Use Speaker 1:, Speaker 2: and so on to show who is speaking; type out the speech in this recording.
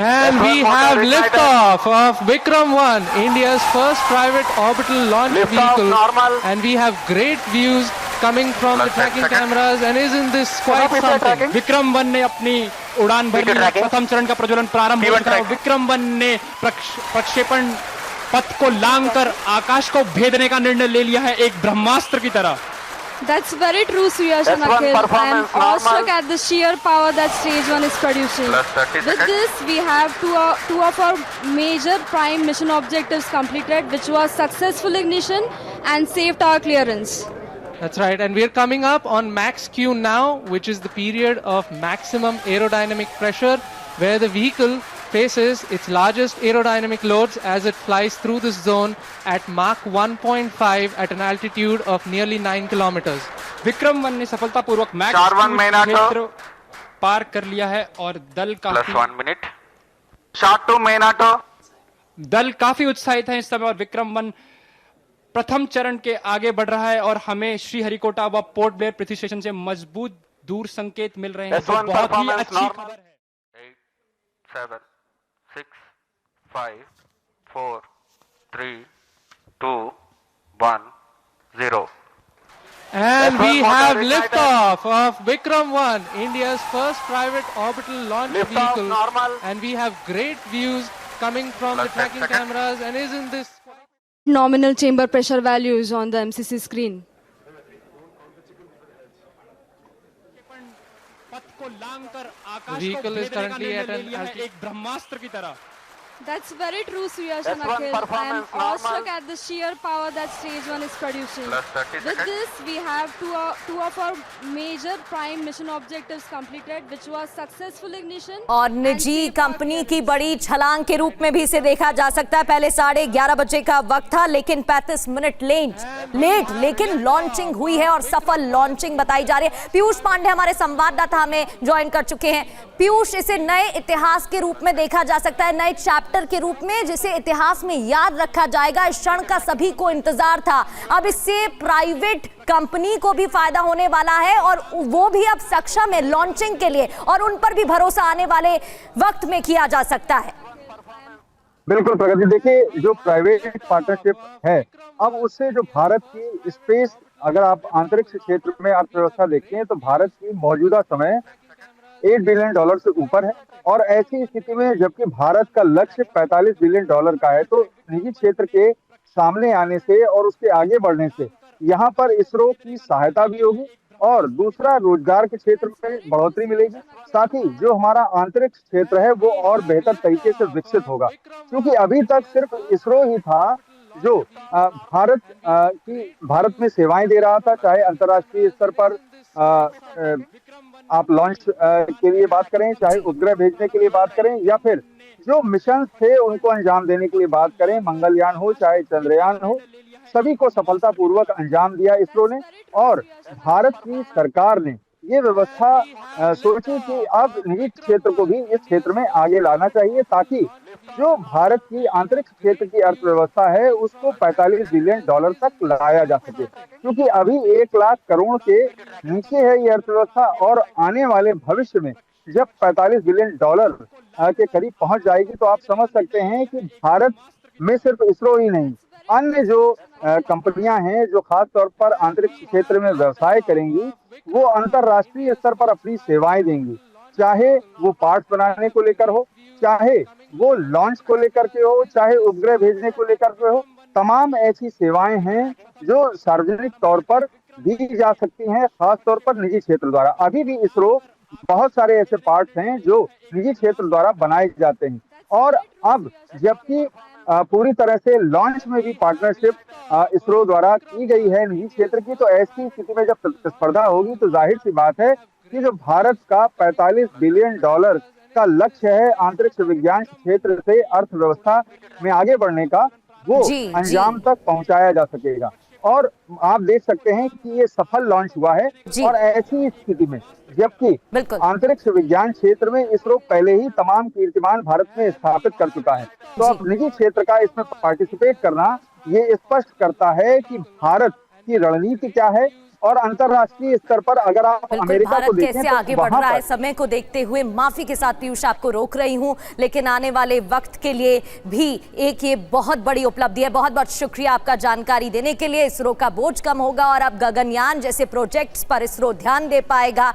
Speaker 1: And we have liftoff of Vikram-1, India's first private orbital launch vehicle. And we have great views coming from the tracking cameras. And isn't this quite something?
Speaker 2: विक्रम-1 ने अपनी उड़ान भरी, प्रथम चरण का प्रज्वलन प्रारंभ हो चुका है। विक्रम-1 ने प्रक्षेपण पथ को लांघकर आकाश को भेदने का निर्णय ले लिया है, एक ब्रह्मास्त्र की तरह।
Speaker 3: That's very true, Suyash and Akhil. I am awestruck at the sheer power that Stage 1 is producing. With this, we have two of our major prime mission objectives completed, which was successful ignition and safe tower clearance.
Speaker 1: That's right, and we're coming up on max Q now, which is the period of maximum aerodynamic pressure, where the vehicle faces its largest aerodynamic loads as it flies through this zone at Mach 1.5 at an altitude of nearly 9 kilometers.
Speaker 2: विक्रम-1 ने सफलतापूर्वक max क्षेत्र पार कर लिया है और दल काफी उत्साहित है इस समय, और विक्रम-1 प्रथम चरण के आगे बढ़ रहा है और हमें श्रीहरिकोटा व पोर्ट ब्लेयर पृथ्वी स्टेशन से मजबूत दूर संकेत मिल रहे हैं, जो बहुत ही अच्छी खबर है।
Speaker 4: 8, 7, 6, 5, 4, 3, 2, 1, 0.
Speaker 1: And we have liftoff of Vikram-1, India's first private orbital launch vehicle. And we have great views coming from the tracking cameras. And isn't this
Speaker 3: Nominal chamber pressure values on the MCC screen.
Speaker 1: The vehicle is currently at an altitude.
Speaker 3: That's very true, Suyash and Akhil. I am awestruck at the sheer power that Stage 1 is producing. With this, we have two of our major prime mission objectives completed, which was successful ignition.
Speaker 5: और निजी company की बड़ी छलांग के रूप में भी इसे देखा जा सकता है। पहले 11:30 बजे का वक्त था, लेकिन 35 मिनट लेट लेकिन लॉन्चिंग हुई है और सफल लॉन्चिंग बताई जा रही है। पीयूष पांडे हमारे संवाददाता हमें ज्वाइन कर चुके हैं। पीयूष, इसे नए इतिहास के रूप में देखा जा सकता है, नए चैप्टर के रूप में, जिसे इतिहास में याद रखा जाएगा। इस क्षण का सभी को इंतजार था। अब इससे प्राइवेट कंपनी को भी फायदा होने वाला है और वो भी अब सक्षम है लॉन्चिंग के लिए, और उन पर भी भरोसा आने वाले वक्त में किया जा सकता है।
Speaker 6: बिल्कुल प्रगति, देखिए जो प्राइवेट पार्टनरशिप है, अब उससे जो भारत की स्पेस, अगर आप अंतरिक्ष क्षेत्र में अर्थव्यवस्था देखें तो भारत की मौजूदा समय $8 बिलियन से ऊपर है। और ऐसी स्थिति में जबकि भारत का लक्ष्य $45 बिलियन का है, तो निजी क्षेत्र के सामने आने से और उसके आगे बढ़ने से यहाँ पर इसरो की सहायता भी होगी और दूसरा रोजगार के क्षेत्र में बढ़ोतरी मिलेगी। साथ ही जो हमारा आंतरिक क्षेत्र है वो और बेहतर तरीके से विकसित होगा, क्योंकि अभी तक सिर्फ इसरो ही था जो भारत में सेवाएं दे रहा था, चाहे अंतर्राष्ट्रीय स्तर पर आप लॉन्च के लिए बात करें, चाहे उपग्रह भेजने के लिए बात करें, या फिर जो मिशन थे उनको अंजाम देने के लिए बात करें, मंगलयान हो चाहे चंद्रयान हो, सभी को सफलतापूर्वक अंजाम दिया इसरो ने। और भारत की सरकार ने ये व्यवस्था सोची कि अब निजी क्षेत्र को भी इस क्षेत्र में आगे लाना चाहिए, ताकि जो भारत की आंतरिक क्षेत्र की अर्थव्यवस्था है उसको $45 बिलियन तक लाया जा सके, क्योंकि अभी 1 लाख करोड़ के नीचे है ये अर्थव्यवस्था, और आने वाले भविष्य में जब $45 बिलियन के करीब पहुंच जाएगी तो आप समझ सकते हैं कि भारत में सिर्फ इसरो ही नहीं, अन्य जो कंपनियां हैं जो खास तौर पर आंतरिक क्षेत्र में व्यवसाय करेंगी, वो अंतरराष्ट्रीय स्तर पर अपनी सेवाएं देंगी, चाहे वो पार्ट्स बनाने को लेकर हो, चाहे वो लॉन्च को लेकर के हो, चाहे उपग्रह भेजने को लेकर के हो। तमाम ऐसी सेवाएं हैं जो सार्वजनिक तौर पर दी जा सकती हैं, खास तौर पर निजी क्षेत्र द्वारा। अभी भी इसरो बहुत सारे ऐसे पार्ट्स हैं जो निजी क्षेत्र द्वारा बनाए जाते हैं, और अब जबकि पूरी तरह से लॉन्च में भी पार्टनरशिप इसरो द्वारा की गई है निजी क्षेत्र की, तो ऐसी स्थिति में जब प्रतिस्पर्धा होगी तो जाहिर सी बात है कि जो भारत का $45 बिलियन का लक्ष्य है अंतरिक्ष विज्ञान क्षेत्र से अर्थव्यवस्था में आगे बढ़ने का, वो अंजाम तक पहुंचाया जा सकेगा। और आप देख सकते हैं कि ये सफल लॉन्च हुआ है, और ऐसी स्थिति में जबकि अंतरिक्ष विज्ञान क्षेत्र में इसरो पहले ही तमाम कीर्तिमान भारत में स्थापित कर चुका है, तो अब निजी क्षेत्र का इसमें पार्टिसिपेट करना ये स्पष्ट करता है कि भारत की रणनीति क्या है और अंतरराष्ट्रीय स्तर पर अगर आप
Speaker 5: बिल्कुल,
Speaker 6: अमेरिका को
Speaker 5: भारत
Speaker 6: देखें
Speaker 5: कैसे
Speaker 6: तो
Speaker 5: आगे बढ़
Speaker 6: वहां
Speaker 5: रहा है
Speaker 6: पर
Speaker 5: समय को देखते हुए माफी के साथ पीयूष आपको रोक रही हूं, लेकिन आने वाले वक्त के लिए भी एक ये बहुत बड़ी उपलब्धि है। बहुत बहुत शुक्रिया आपका जानकारी देने के लिए। इसरो का बोझ कम होगा और अब गगनयान जैसे प्रोजेक्ट्स पर इसरो ध्यान दे पाएगा।